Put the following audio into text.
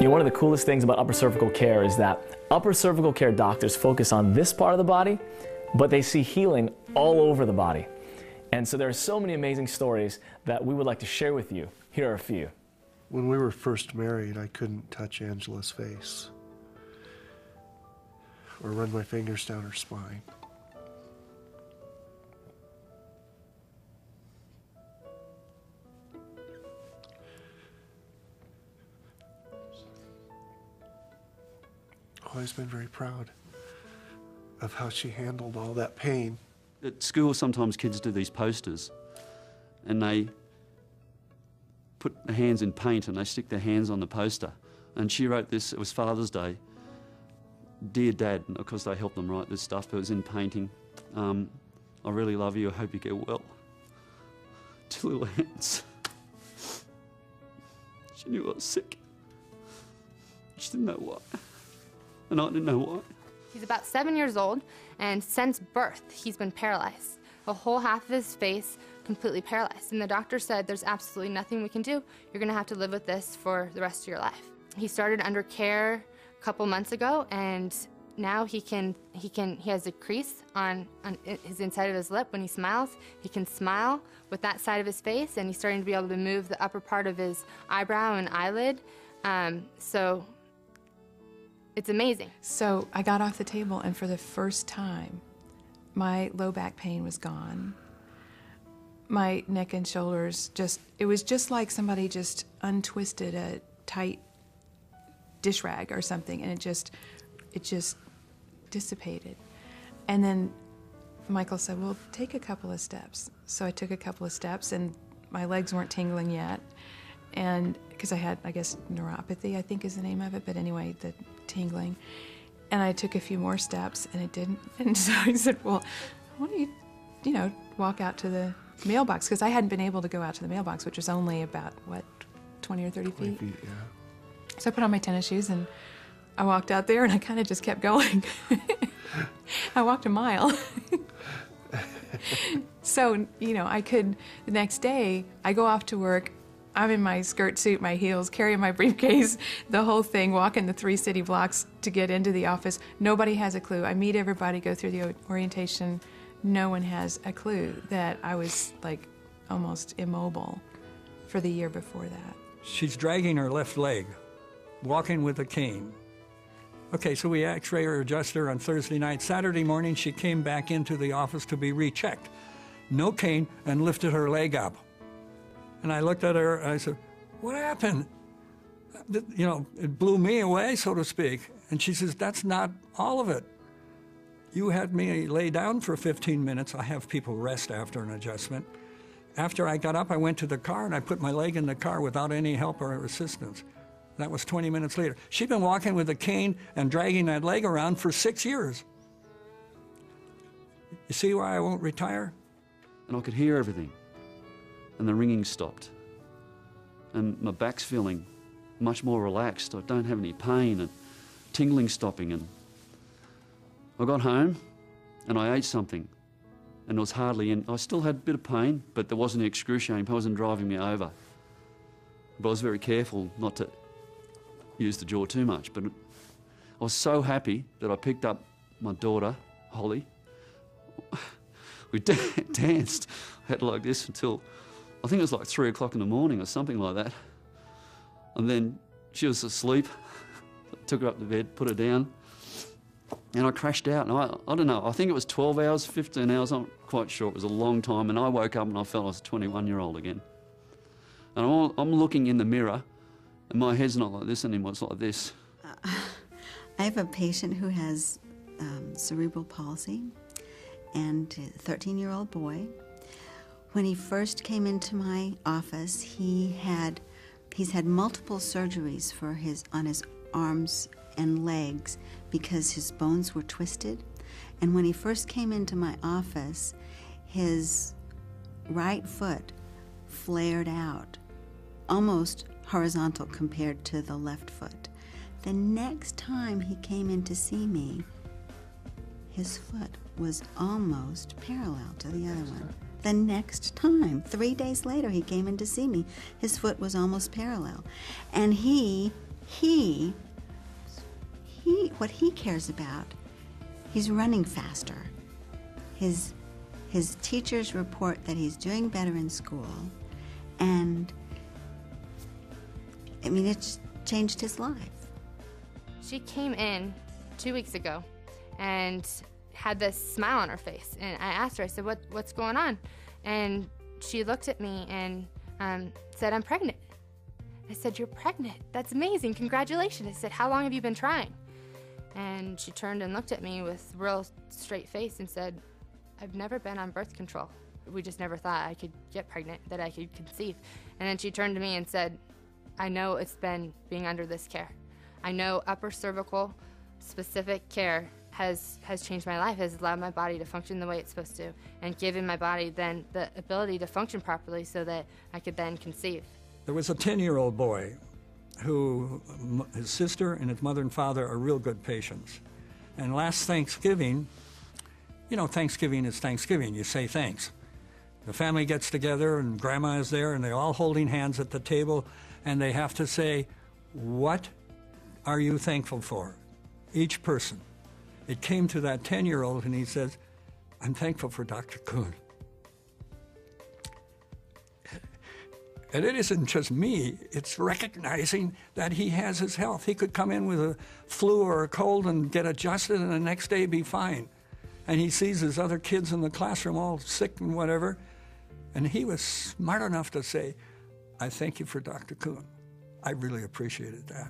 know, one of the coolest things about upper cervical care is that upper cervical care doctors focus on this part of the body, but they see healing all over the body. And so there are so many amazing stories that we would like to share with you. Here are a few. When we were first married, I couldn't touch Angela's face or run my fingers down her spine. I've always been very proud of how she handled all that pain. At school, sometimes kids do these posters and they put their hands in paint and they stick their hands on the poster. And she wrote this, it was Father's Day, "Dear Dad," and of course they helped them write this stuff, but it was in painting. "I really love you, I hope you get well." Two little hands. She knew I was sick. She didn't know why. And I didn't know why. He's about 7 years old, and since birth, he's been paralyzed. A whole half of his face completely paralyzed. And the doctor said, there's absolutely nothing we can do. You're gonna have to live with this for the rest of your life. He started under care a couple months ago, and now he has a crease on his inside of his lip when he smiles. He can smile with that side of his face, and he's starting to be able to move the upper part of his eyebrow and eyelid. So it's amazing. So I got off the table, and for the first time, my low back pain was gone. My neck and shoulders it was just like somebody just untwisted a tight dish rag or something, and it just dissipated. And then Michael said, well, take a couple of steps. So I took a couple of steps, and my legs weren't tingling yet. And because I had, I guess, neuropathy, I think is the name of it, but anyway, the tingling. And I took a few more steps, and it didn't. And so I said, well, why don't you walk out to the mailbox? Because I hadn't been able to go out to the mailbox, which was only about, what, 20 or 30 feet? 20 feet, yeah. So I put on my tennis shoes, and I walked out there, and I kind of just kept going. I walked a mile. So, the next day, I go off to work. I'm in my skirt suit, my heels, carrying my briefcase, the whole thing, walking the 3 city blocks to get into the office. Nobody has a clue. I meet everybody, go through the orientation. No one has a clue that I was, like, almost immobile for the year before that. She's dragging her left leg, walking with a cane. Okay, so we x-ray her, adjust her on Thursday night. Saturday morning, she came back into the office to be rechecked. No cane, and lifted her leg up. And I looked at her, and I said, what happened? It blew me away, so to speak. And she says, that's not all of it. You had me lay down for 15 minutes. I have people rest after an adjustment. After I got up, I went to the car, and I put my leg in the car without any help or assistance. That was 20 minutes later. She'd been walking with a cane and dragging that leg around for 6 years. You see why I won't retire? And I could hear everything. And the ringing stopped. And my back's feeling much more relaxed. I don't have any pain, and tingling stopping. And I got home and I ate something, and it was hardly in. I still had a bit of pain, but there wasn't excruciating pain. It wasn't driving me over. But I was very careful not to use the jaw too much. But I was so happy that I picked up my daughter, Holly. We danced. I had like this until, I think it was like 3 o'clock in the morning or something like that. And then she was asleep. I took her up to bed, put her down, and I crashed out. And I don't know, I think it was 12 hours, 15 hours, I'm not quite sure. It was a long time. And I woke up and I felt I was a 21-year-old again. And I'm looking in the mirror, and my head's not like this anymore, it's like this. I have a patient who has cerebral palsy, and a 13-year-old boy. When he first came into my office, he's had multiple surgeries on his arms and legs because his bones were twisted. And when he first came into my office, his right foot flared out, almost horizontal compared to the left foot. The next time he came in to see me, his foot was almost parallel to the other one. The next time, 3 days later, he came in to see me, his foot was almost parallel. And he what he cares about, he's running faster. His teachers report that he's doing better in school, and I mean, it's changed his life. She came in 2 weeks ago and had this smile on her face, and I asked her, I said, what's going on? And she looked at me and said, I'm pregnant. I said, you're pregnant? That's amazing, congratulations. I said, how long have you been trying? And she turned and looked at me with a real straight face and said, I've never been on birth control. We just never thought I could get pregnant, that I could conceive. And then she turned to me and said, I know it's been being under this care. I know upper cervical specific care has changed my life, has allowed my body to function the way it's supposed to, and given my body then the ability to function properly so that I could then conceive. There was a 10-year-old boy who, his sister and his mother and father are real good patients. And last Thanksgiving, you know, Thanksgiving is Thanksgiving, you say thanks. The family gets together and grandma is there and they're all holding hands at the table and they have to say, what are you thankful for? Each person. It came to that 10-year-old and he says, I'm thankful for Dr. Kuhn. And it isn't just me, it's recognizing that he has his health. He could come in with a flu or a cold and get adjusted and the next day be fine. And he sees his other kids in the classroom all sick and whatever. And he was smart enough to say, I thank you for Dr. Kuhn. I really appreciated that.